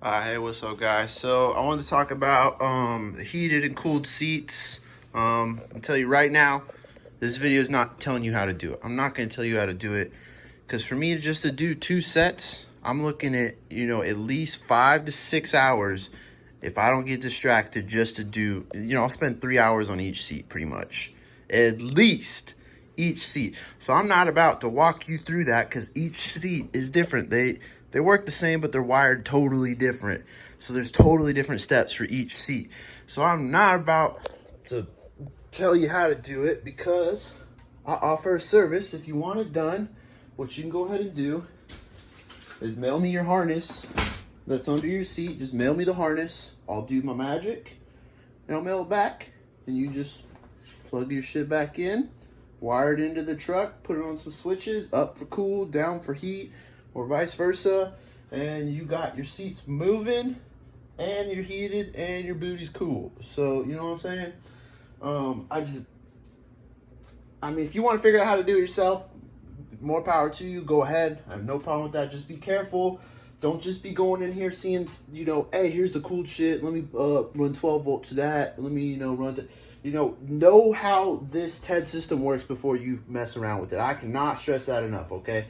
Hey, what's up, guys? So I wanted to talk about the heated and cooled seats. I'll tell you right now, this video is not telling you how to do it. I'm not going to tell you how to do it because for me just to do 2 sets, I'm looking at, at least 5 to 6 hours if I don't get distracted just to do, I'll spend 3 hours on each seat pretty much, at least each seat. So I'm not about to walk you through that because each seat is different. They work the same, but they're wired totally different. So there's totally different steps for each seat. So I'm not about to tell you how to do it because I offer a service. If you want it done, what you can go ahead and do is mail me your harness that's under your seat. Just mail me the harness. I'll do my magic and I'll mail it back. And you just plug your shit back in, wire it into the truck, put it on some switches, up for cool, down for heat, or vice versa, and you got your seats moving and you're heated and your booty's cool. So you know what I'm saying? If you want to figure out how to do it yourself, more power to you. Go ahead. I have no problem with that. Just be careful. Don't just be going in here seeing, hey, here's the cool shit. Let me run 12 volt to that. Let me, run the, know how this TED system works before you mess around with it. I cannot stress that enough, okay?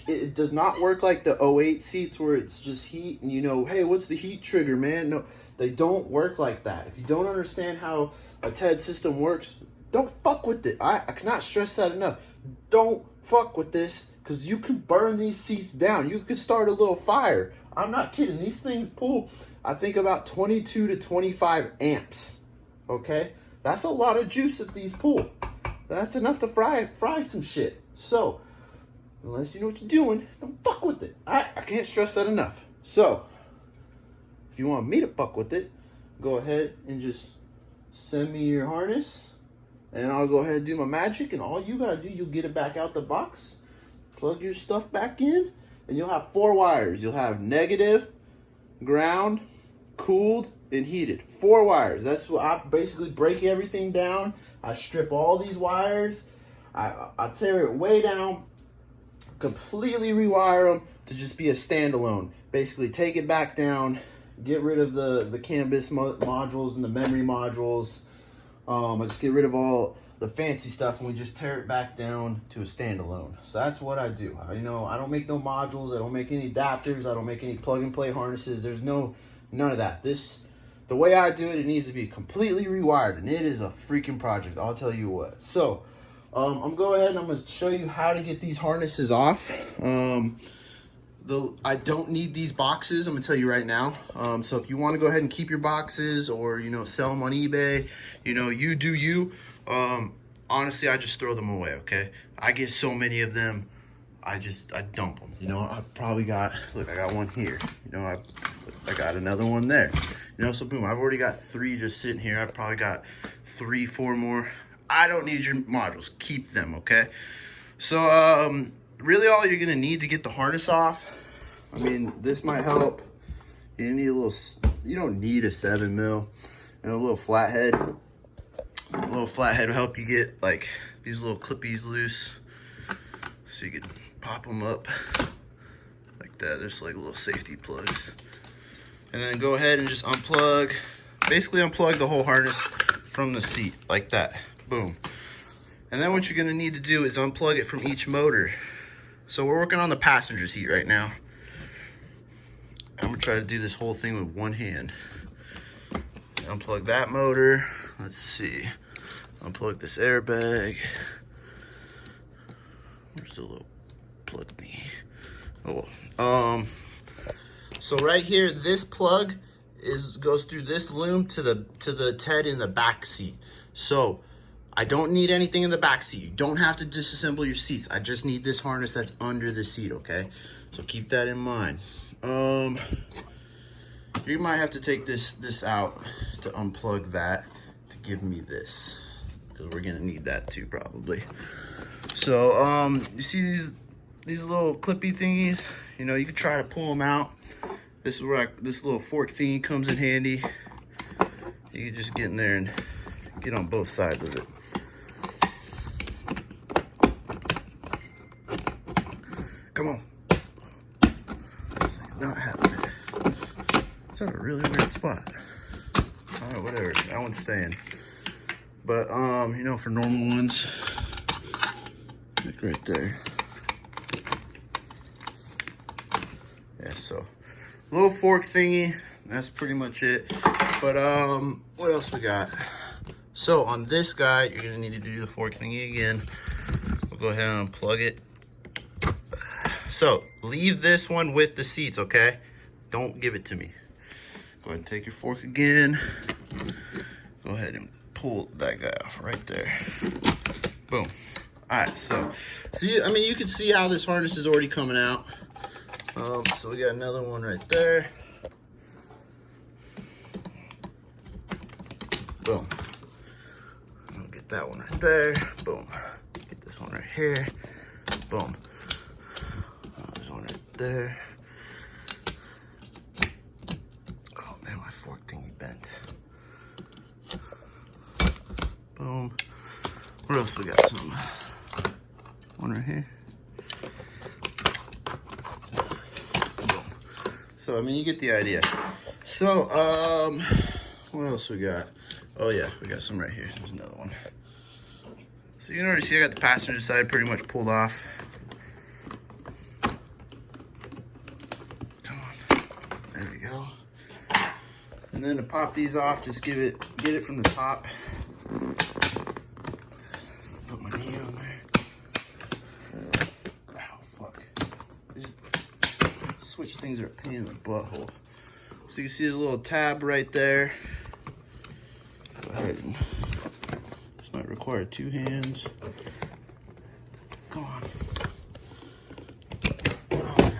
It does not work like the 08 seats where it's just heat and hey, what's the heat trigger, man? No, they don't work like that. If you don't understand how a TED system works, don't fuck with it. I cannot stress that enough. Don't fuck with this because you can burn these seats down. You could start a little fire. I'm not kidding. These things pull, I think, about 22 to 25 amps, okay? That's a lot of juice that these pull. That's enough to fry some shit. So, unless you know what you're doing, don't fuck with it. I can't stress that enough. So, if you want me to fuck with it, go ahead and just send me your harness, and I'll go ahead and do my magic, and all you gotta do, you'll get it back out the box, plug your stuff back in, and you'll have 4 wires. You'll have negative, ground, cooled, and heated. 4 wires. That's what I basically break everything down. I strip all these wires. I tear it way down, completely rewire them to just be a standalone. Basically take it back down, get rid of the CAN bus modules and the memory modules. I just get rid of all the fancy stuff and we just tear it back down to a standalone. So that's what I do. I don't make no modules. I don't make any adapters. I don't make any plug and play harnesses. There's none of that. The way I do it, it needs to be completely rewired, and it is a freaking project. I'll tell you what. So I'm gonna go ahead and I'm gonna show you how to get these harnesses off. I don't need these boxes, I'm gonna tell you right now. So if you want to go ahead and keep your boxes or sell them on eBay, you do you. Honestly, I just throw them away. Okay, I get so many of them, I dump them. I probably got, look, I got one here. I got another one there. So boom, I've already got 3 just sitting here. I've probably got 3, 4 more. I don't need your modules. Keep them, okay? So, really all you're gonna need to get the harness off, this might help. You don't need a 7 mil and a little flathead. A little flathead will help you get like these little clippies loose, so you can pop them up like that. There's like little safety plugs. And then go ahead and just basically unplug the whole harness from the seat like that. Boom. And then what you're gonna need to do is unplug it from each motor. So we're working on the passenger seat right now. I'm gonna try to do this whole thing with one hand. Unplug that motor. Let's see. Unplug this airbag. Where's the little plug me? Oh, so right here, this plug goes through this loom to the TED in the back seat. So I don't need anything in the back seat. You don't have to disassemble your seats. I just need this harness that's under the seat, okay? So keep that in mind. You might have to take this out to unplug that to give me this, because we're gonna need that too probably. So you see these little clippy thingies? You can try to pull them out. This is where this little fork thingy comes in handy. You can just get in there and get on both sides of it. Come on. This thing's not happening. at a really weird spot. All right, whatever. That one's staying. But you know, for normal ones, like right there. Yeah, so little fork thingy. That's pretty much it. But what else we got? So on this guy, you're gonna need to do the fork thingy again. We'll go ahead and unplug it. So leave this one with the seats, okay? Don't give it to me. Go ahead and take your fork again. Go ahead and pull that guy off right there. Boom. All right, so see, I mean, you can see how this harness is already coming out. So we got another one right there. Boom. I'll get that one right there. Boom. Get this one right here. Boom. There's one right there. Oh man, my fork thingy bent. Boom. What else we got? Some. One right here. Boom. So I mean, you get the idea. So what else we got? Oh yeah, we got some right here. There's another one. So you can already see I got the passenger side pretty much pulled off. Come on. There we go. And then to pop these off, just get it from the top. Put my knee on there. Oh fuck. These switch things are a pain in the butthole. So you can see there's a little tab right there. Go ahead and this might require 2 hands. Come on. Oh god.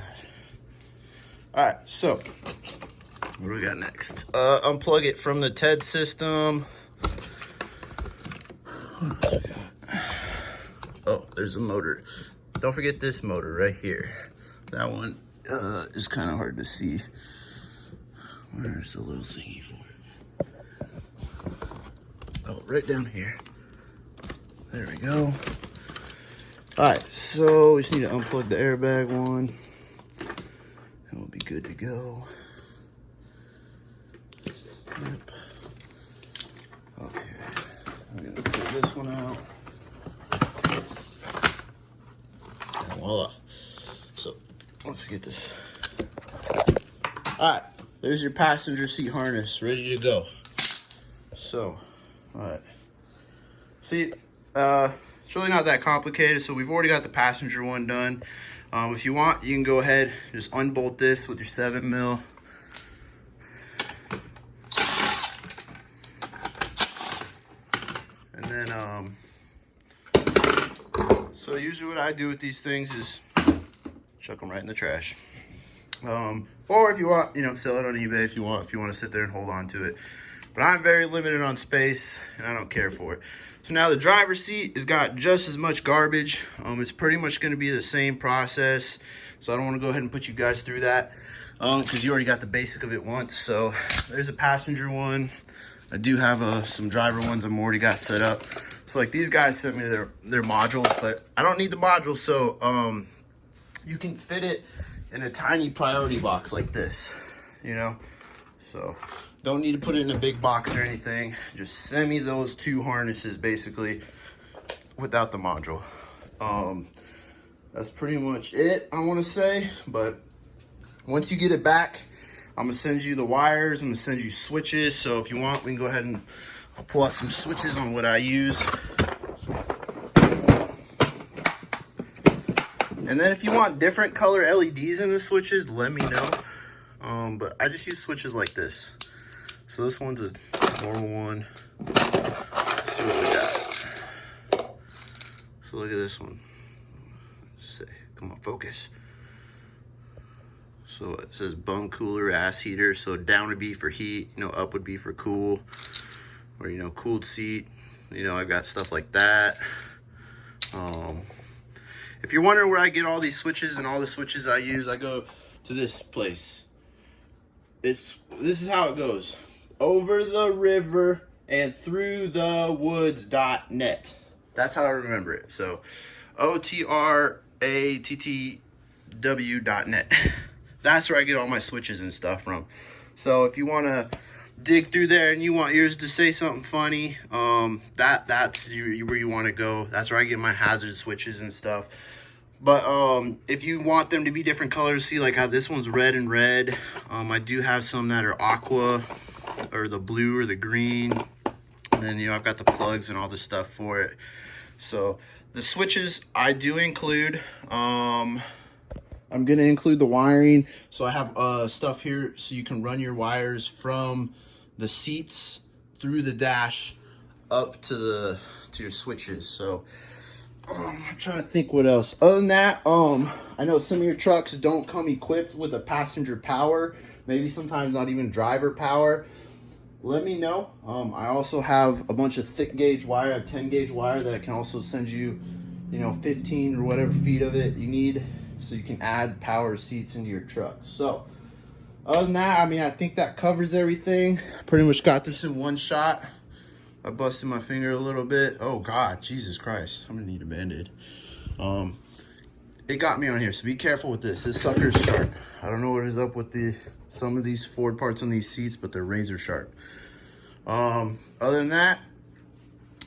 Alright, so what do we got next? Unplug it from the TED system. What else we got? Oh, there's a motor. Don't forget this motor right here. That one is kind of hard to see. Where's the little thingy for? Oh, right down here. There we go. All right, so we just need to unplug the airbag one, and we'll be good to go. Yep. Okay, I'm gonna pull this one out. And voila. So, let's get this. All right, there's your passenger seat harness, ready to go. So, all right. See, it's really not that complicated. So we've already got the passenger one done. If you want, you can go ahead, just unbolt this with your 7mm. And then, so usually what I do with these things is chuck them right in the trash. Or if you want, you know, sell it on eBay if you want to sit there and hold on to it. But I'm very limited on space, and I don't care for it. So now the driver's seat has got just as much garbage. It's pretty much going to be the same process. So I don't want to go ahead and put you guys through that because you already got the basic of it once. So there's a passenger one. I do have some driver ones I'm already got set up. So like these guys sent me their modules, but I don't need the modules. So you can fit it in a tiny priority box like this, you know? So don't need to put it in a big box or anything. Just send me those 2 harnesses basically without the module. That's pretty much it, I want to say. But once you get it back, I'm gonna send you the wires. I'm gonna send you switches. So if you want, we can go ahead and I'll pull out some switches on what I use. And then if you want different color LEDs in the switches, let me know. But I just use switches like this. So this one's a normal one. Let's see what we got. So look at this one. Let's see. Come on, focus. So it says bung cooler, ass heater. So down would be for heat, you know, up would be for cool. Or, you know, cooled seat. You know, I got stuff like that. If you're wondering where I get all these switches and all the switches I use, I go to this place. This is how it goes. Over the river and through the woods.net. That's how I remember it. So OTRATTW.net. That's where I get all my switches and stuff from. So if you want to dig through there and you want yours to say something funny, that's where you want to go. That's where I get my hazard switches and stuff. But if you want them to be different colors, see like how this one's red and red. I do have some that are aqua, or the blue or the green. And then, you know, I've got the plugs and all the stuff for it. So the switches I do include. I'm going to include the wiring. So I have stuff here so you can run your wires from the seats through the dash up to your switches. So I'm trying to think what else. Other than that, I know some of your trucks don't come equipped with a passenger power, maybe sometimes not even driver power. Let me know. I also have a bunch of thick gauge wire, a 10 gauge wire that can also send you, you know, 15 or whatever feet of it you need, so you can add power seats into your truck. So other than that, I mean, I think that covers everything. Pretty much got this in one shot. I busted my finger a little bit. Oh God, Jesus Christ. I'm gonna need a Band-Aid. It got me on here, so be careful with this. This sucker's sharp. I don't know what is up with some of these Ford parts on these seats, but they're razor sharp. Other than that,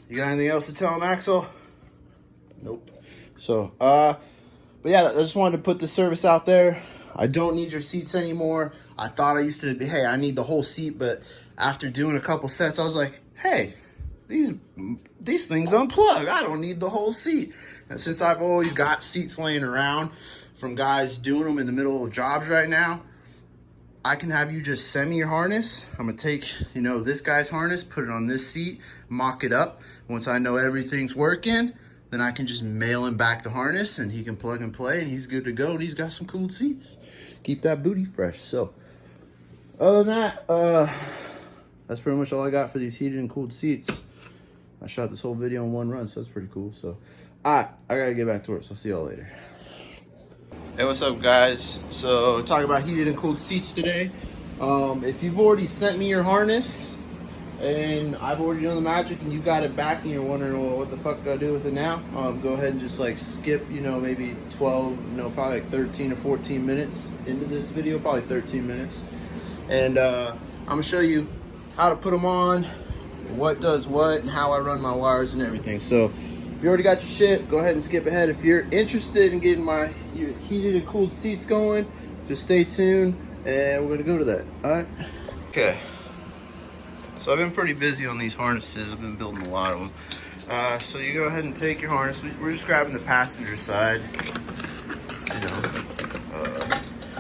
you got anything else to tell them, Axel? Nope. So, but yeah, I just wanted to put the service out there. I don't need your seats anymore. I thought I used to be, hey, I need the whole seat, but after doing a couple sets, I was like, hey, these things unplug. I don't need the whole seat. And since I've always got seats laying around from guys doing them in the middle of jobs right now, I can have you just send me your harness. I'm gonna take, you know, this guy's harness, put it on this seat, mock it up. Once I know everything's working, then I can just mail him back the harness and he can plug and play and he's good to go and he's got some cool seats. Keep that booty fresh. So other than that, that's pretty much all I got for these heated and cooled seats. I shot this whole video in one run, so that's pretty cool. So, I gotta get back to work, so I'll see y'all later. Hey, what's up, guys? So, talking about heated and cooled seats today. If you've already sent me your harness, and I've already done the magic, and you got it back, and you're wondering, well, what the fuck do I do with it now? Go ahead and just, like, skip, you know, maybe 12, no, probably like 13 or 14 minutes into this video, probably 13 minutes. And, I'm gonna show you how to put them on, what does what, and how I run my wires and everything. So if you already got your shit, go ahead and skip ahead. If you're interested in getting your heated and cooled seats going, just stay tuned and we're gonna go to that. All right. Okay. So I've been pretty busy on these harnesses. I've been building a lot of them. So you go ahead and take your harness. We're just grabbing the passenger side. You know,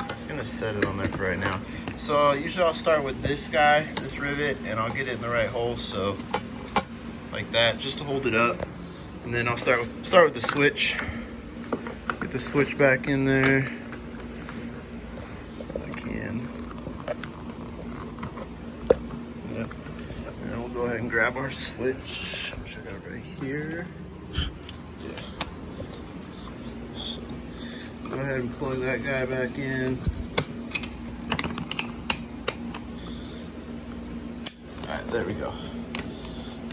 just gonna set it on there for right now. So usually I'll start with this guy, this rivet, and I'll get it in the right hole, so like that, just to hold it up. And then I'll start with the switch. Get the switch back in there. If I can. Yep. And then we'll go ahead and grab our switch, which I got right here. Yeah. So go ahead and plug that guy back in. Alright, there we go.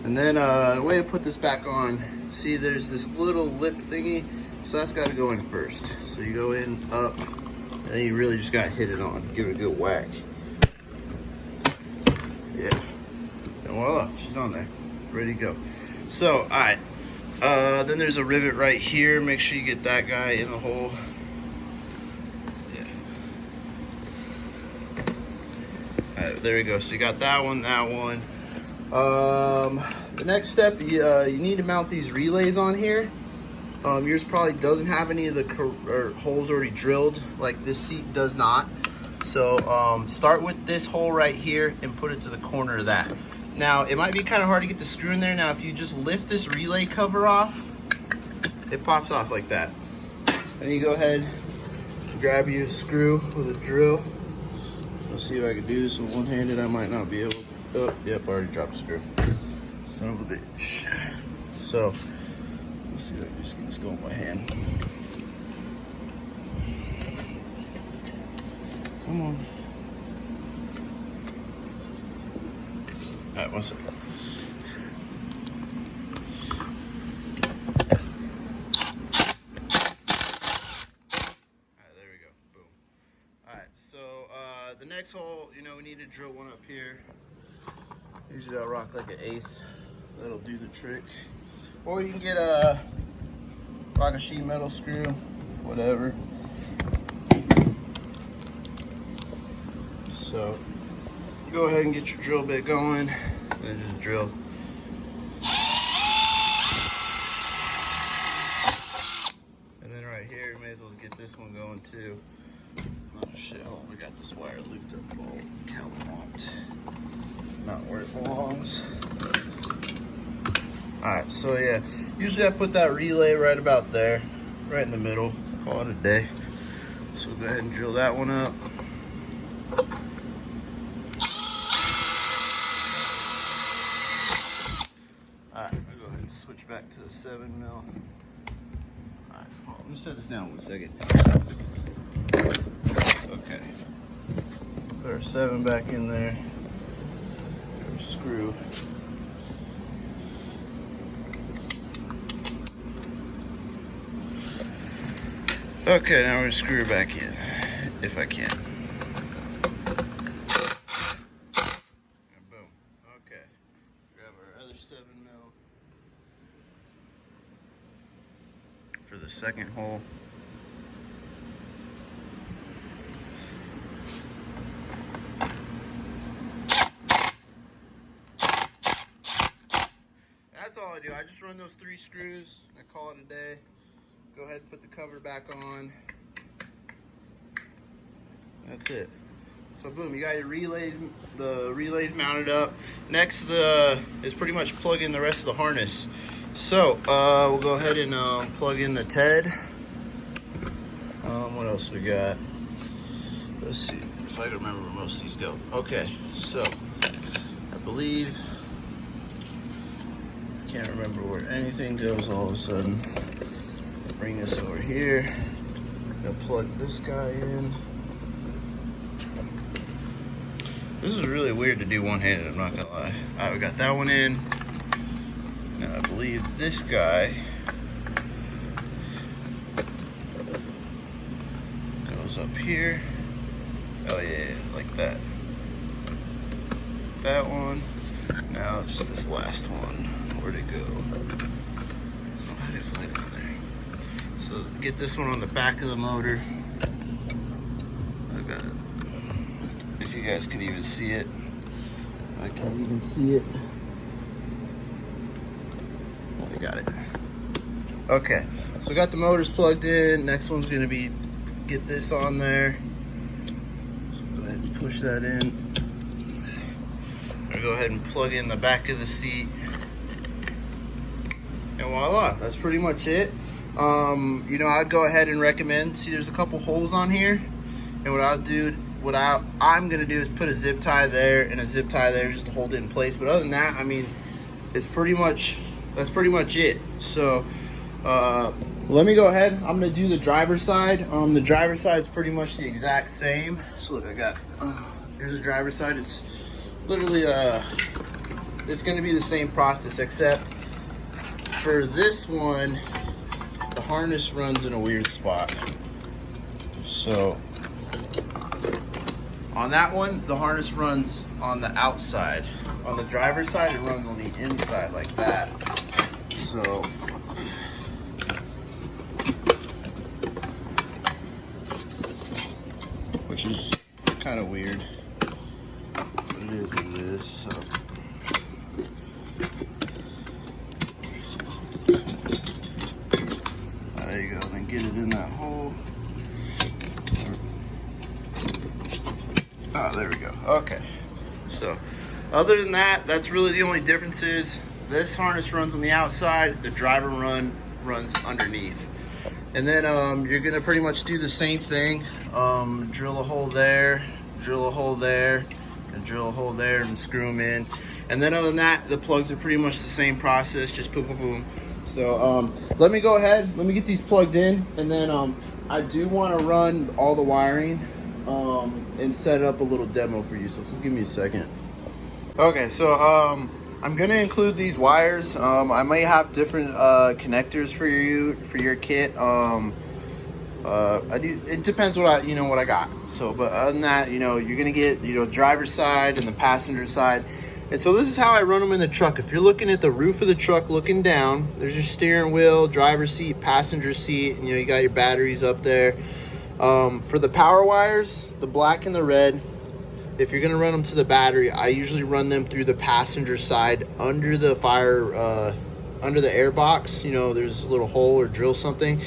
And then the way to put this back on, see there's this little lip thingy, so that's got to go in first. So you go in, up, and then you really just got to hit it on, give it a good whack. Yeah. And voila, she's on there, ready to go. So, alright, then there's a rivet right here. Make sure you get that guy in the hole. There we go. So you got that one, that one. The next step, you need to mount these relays on here. Yours probably doesn't have any of the holes already drilled, like this seat does not. So start with this hole right here and put it to the corner of that. Now, it might be kind of hard to get the screw in there. Now, if you just lift this relay cover off, it pops off like that. And you go ahead, grab you a screw with a drill. Let's see if I can do this with one-handed. I might not be able. Oh, yep, I already dropped the screw. Son of a bitch. So, let's see if I can just get this going with my hand. Come on. All right, one second. The next hole, you know, we need to drill one up here. Usually I'll rock like an 1/8. That'll do the trick. Or you can get rock a sheet metal screw, whatever. So go ahead and get your drill bit going and just drill. And then right here, you may as well get this one going too. Oh shit, hold on, we got this wire looped up all calimped. Not where it belongs. Alright, so yeah, usually I put that relay right about there, right in the middle, call it a day. So we'll go ahead and drill that one up. Alright, I'll go ahead and switch back to the 7mm. Alright, hold on, let me set this down 1 second. Okay. Put our 7 back in there. Our screw. Okay, now we're gonna screw her back in, if I can. And boom. Okay. Grab our other 7mm for the second hole. That's all I do. I just run those 3 screws. I call it a day. Go ahead and put the cover back on. That's it. So boom, you got your relays, the relays mounted up. Next is pretty much plug in the rest of the harness. So we'll go ahead and plug in the TED. What else we got? Let's see if I can remember where most of these go. Okay, so I believe, can't remember where anything goes all of a sudden. Bring this over here. Gonna plug this guy in. This is really weird to do one-handed, I'm not gonna lie. Alright, we got that one in. Now I believe this guy goes up here. Oh yeah, like that. That one. Now just this last one. Where'd it go? Oh, how did it fly down there? So get this one on the back of the motor. I got it. If you guys can even see it. I can't even see it. Oh, I got it. Okay, so we got the motors plugged in. Next one's gonna be get this on there. So go ahead and push that in. I'm gonna go ahead and plug in the back of the seat. And voila, that's pretty much it. You know, I'd go ahead and recommend, see there's a couple holes on here, and what I'm gonna do is put a zip tie there and a zip tie there just to hold it in place. But other than that, I mean, that's pretty much it. So let me go ahead, I'm gonna do the driver's side. The driver's side is pretty much the exact same. So look, I got here's the driver's side. It's literally it's gonna be the same process, except for this one the harness runs in a weird spot. So on that one, the harness runs on the outside. On the driver's side, it runs on the inside like that. So which is kind of weird, but it is what it is. So there you go, then get it in that hole. Oh, there we go. Okay. So, other than that, that's really the only difference is this harness runs on the outside, the driver runs underneath. And then you're gonna pretty much do the same thing. Drill a hole there, drill a hole there, and drill a hole there, and screw them in. And then other than that, the plugs are pretty much the same process, just boom, boom, boom. So let me go ahead, let me get these plugged in, and then I do want to run all the wiring and set up a little demo for you. So give me a second. Okay, so I'm gonna include these wires. I might have different connectors for your kit. it depends what I got. So, but other than that, you're gonna get, driver's side and the passenger side. And so this is how I run them in the truck. If you're looking at the roof of the truck looking down, there's your steering wheel, driver's seat, passenger seat, and you got your batteries up there. For the power wires, the black and the red, if you're gonna run them to the battery, I usually run them through the passenger side under the under the air box. There's a little hole or drill something,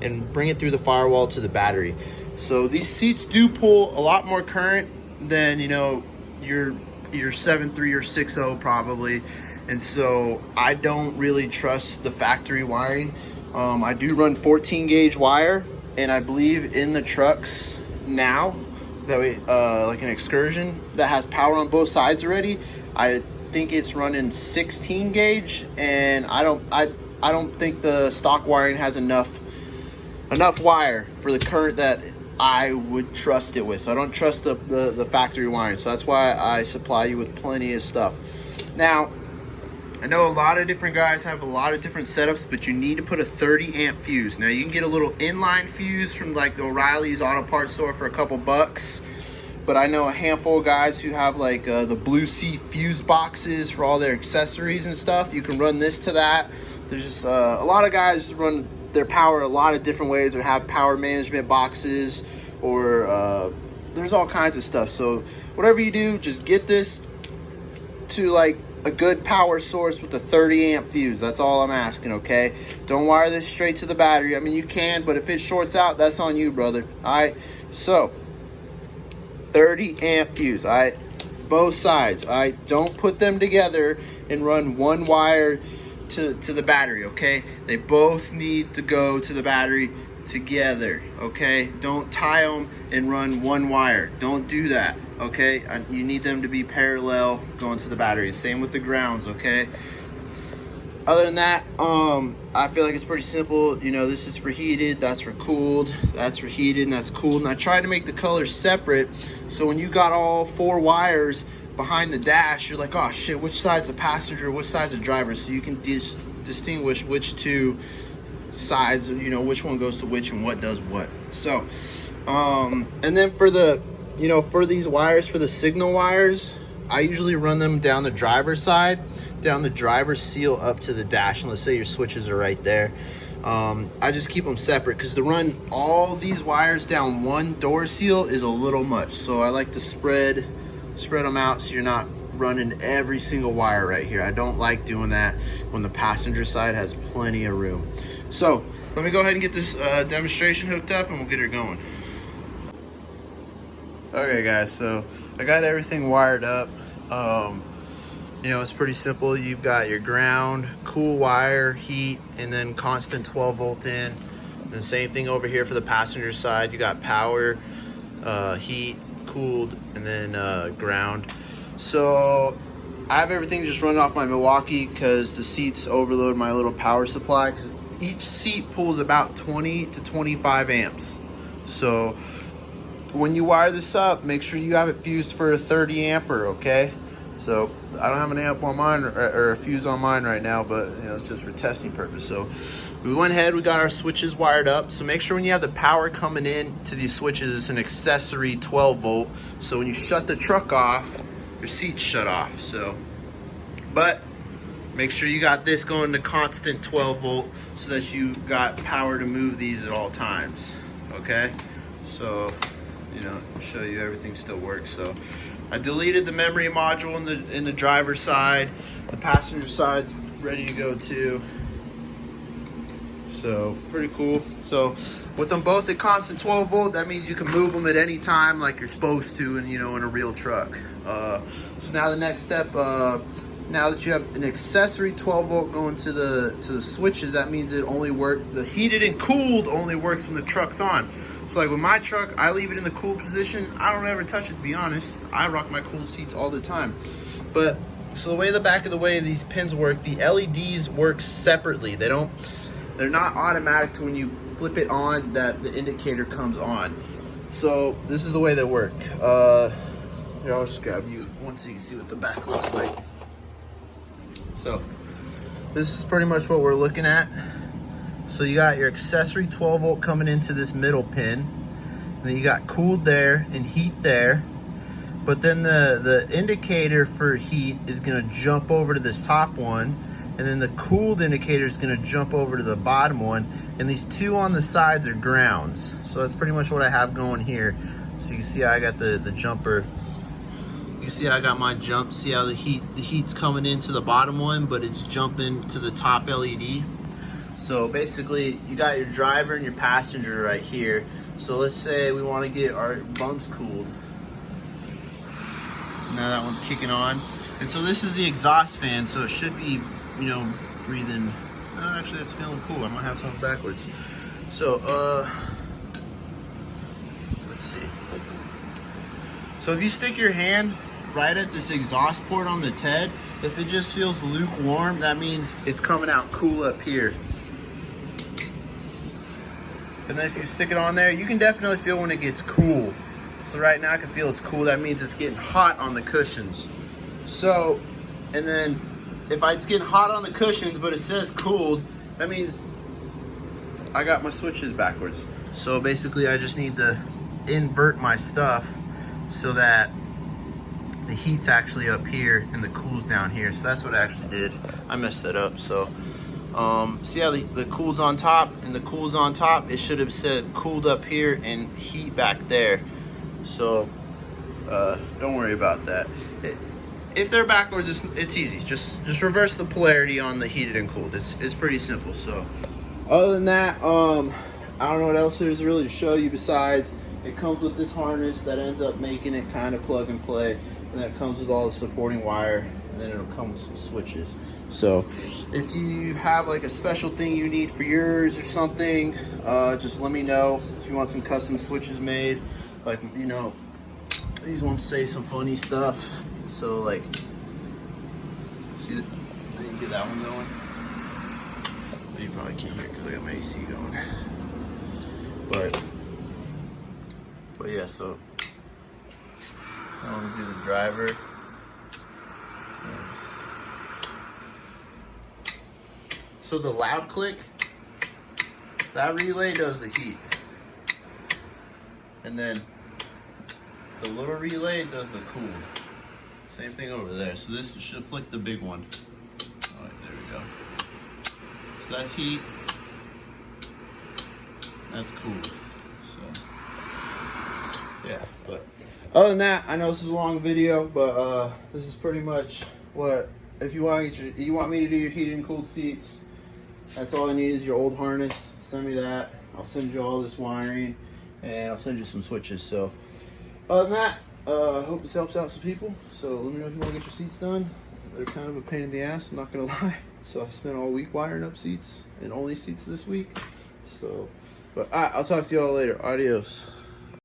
and bring it through the firewall to the battery. So these seats do pull a lot more current than your 7.3 or 6.0 probably, and so I don't really trust the factory wiring. I do run 14 gauge wire, and I believe in the trucks now that we like an Excursion that has power on both sides already, I think it's running 16 gauge, and I don't think the stock wiring has enough wire for the current that I would trust it with. So I don't trust the factory wiring. So that's why I supply you with plenty of stuff. Now, I know a lot of different guys have a lot of different setups, but you need to put a 30 amp fuse. Now you can get a little inline fuse from like the O'Reilly's auto parts store for a couple bucks. But I know a handful of guys who have like the Blue Sea fuse boxes for all their accessories and stuff. You can run this to that. There's just a lot of guys run their power a lot of different ways, or have power management boxes, or there's all kinds of stuff. So whatever you do, just get this to like a good power source with a 30 amp fuse. That's all I'm asking, okay? Don't wire this straight to the battery. I mean, you can, but if it shorts out, that's on you, brother. All right, so 30 amp fuse, all right? Both sides, all right? Don't put them together and run one wire to the battery, okay? They both need to go to the battery together, okay? Don't tie them and run one wire. Don't do that, okay? You need them to be parallel going to the battery. Same with the grounds, okay? Other than that, I feel like it's pretty simple. This is for heated, that's for cooled, that's for heated, and that's cooled. And I tried to make the colors separate, so when you got all 4 wires behind the dash, you're like, oh shit, which side's the passenger, which side's the driver, so you can distinguish which 2 sides, which one goes to which and what does what. So and then for the for these wires, for the signal wires, I usually run them down the driver's side, down the driver's seal up to the dash, and let's say your switches are right there. I just keep them separate, because to run all these wires down one door seal is a little much, so I like to spread them out so you're not running every single wire right here. I don't like doing that when the passenger side has plenty of room. So let me go ahead and get this demonstration hooked up, and we'll get her going. Okay guys, so I got everything wired up. It's pretty simple. You've got your ground, cool wire, heat, and then constant 12 volt in. And the same thing over here for the passenger side. You got power, heat, cooled, and then ground. So I have everything just running off my Milwaukee, because the seats overload my little power supply, because each seat pulls about 20 to 25 amps. So when you wire this up, make sure you have it fused for a 30 amper, okay? So I don't have an amp on mine, or a fuse on mine right now, but it's just for testing purpose. So we went ahead, we got our switches wired up. So make sure when you have the power coming in to these switches, it's an accessory 12 volt. So when you shut the truck off, your seats shut off. So, but make sure you got this going to constant 12 volt so that you got power to move these at all times, okay? So, show you everything still works. So I deleted the memory module in the driver's side. The passenger side's ready to go too. So pretty cool. So with them both at constant 12 volt, that means you can move them at any time like you're supposed to, and in a real truck. So now the next step, now that you have an accessory 12 volt going to the switches, that means the heated and cooled only works when the truck's on. So like with my truck, I leave it in the cool position. I don't ever touch it, to be honest. I rock my cooled seats all the time. But so the way these pins work, the LEDs work separately. They're not automatic to when you flip it on that the indicator comes on. So this is the way they work. Here, I'll just grab you one so you can see what the back looks like. So this is pretty much what we're looking at. So you got your accessory 12 volt coming into this middle pin. And then you got cooled there and heat there. But then the indicator for heat is gonna jump over to this top one. And then the cooled indicator is gonna jump over to the bottom one. And these two on the sides are grounds. So that's pretty much what I have going here. So you can see I got the jumper. You see I got my jump. See how the heat's coming into the bottom one, but it's jumping to the top LED. So basically you got your driver and your passenger right here. So let's say we want to get our bunks cooled. Now that one's kicking on. And so this is the exhaust fan, so it should be, you know, breathing. Oh, actually that's feeling cool. I might have something backwards. So let's see. So if you stick your hand right at this exhaust port on the TED, if it just feels lukewarm, that means it's coming out cool up here. And then if you stick it on there, you can definitely feel when it gets cool. So right now I can feel it's cool. That means it's getting hot on the cushions. So, and then if it's getting hot on the cushions, but it says cooled, that means I got my switches backwards. So basically I just need to invert my stuff so that the heat's actually up here and the cool's down here. So that's what I actually did. I messed that up. So see how the cooled's on top and the cool's on top? It should have said cooled up here and heat back there. So don't worry about that. If they're backwards, it's easy. Just reverse the polarity on the heated and cooled. It's pretty simple. So other than that, I don't know what else there is really to show you besides it comes with this harness that ends up making it kind of plug and play, and then it comes with all the supporting wire, and then it'll come with some switches. So if you have like a special thing you need for yours or something, just let me know. If you want some custom switches made, like, you know, these ones say some funny stuff. So like, see that? I can get that one going. You probably can't hear it because I got my AC going. But yeah, so I want to do the driver. So the loud click, that relay does the heat. And then the little relay does the cool. Same thing over there. So this should flick the big one. All right, there we go. So that's heat. That's cool. So yeah, but other than that, I know this is a long video, but this is pretty much what, if you want to get you want me to do your heated and cooled seats, that's all I need is your old harness. Send me that. I'll send you all this wiring, and I'll send you some switches. So other than that, I hope this helps out some people. So let me know if you want to get your seats done. They're kind of a pain in the ass, I'm not gonna lie. So I spent all week wiring up seats, and only seats this week. So, but I'll talk to y'all later. Adios.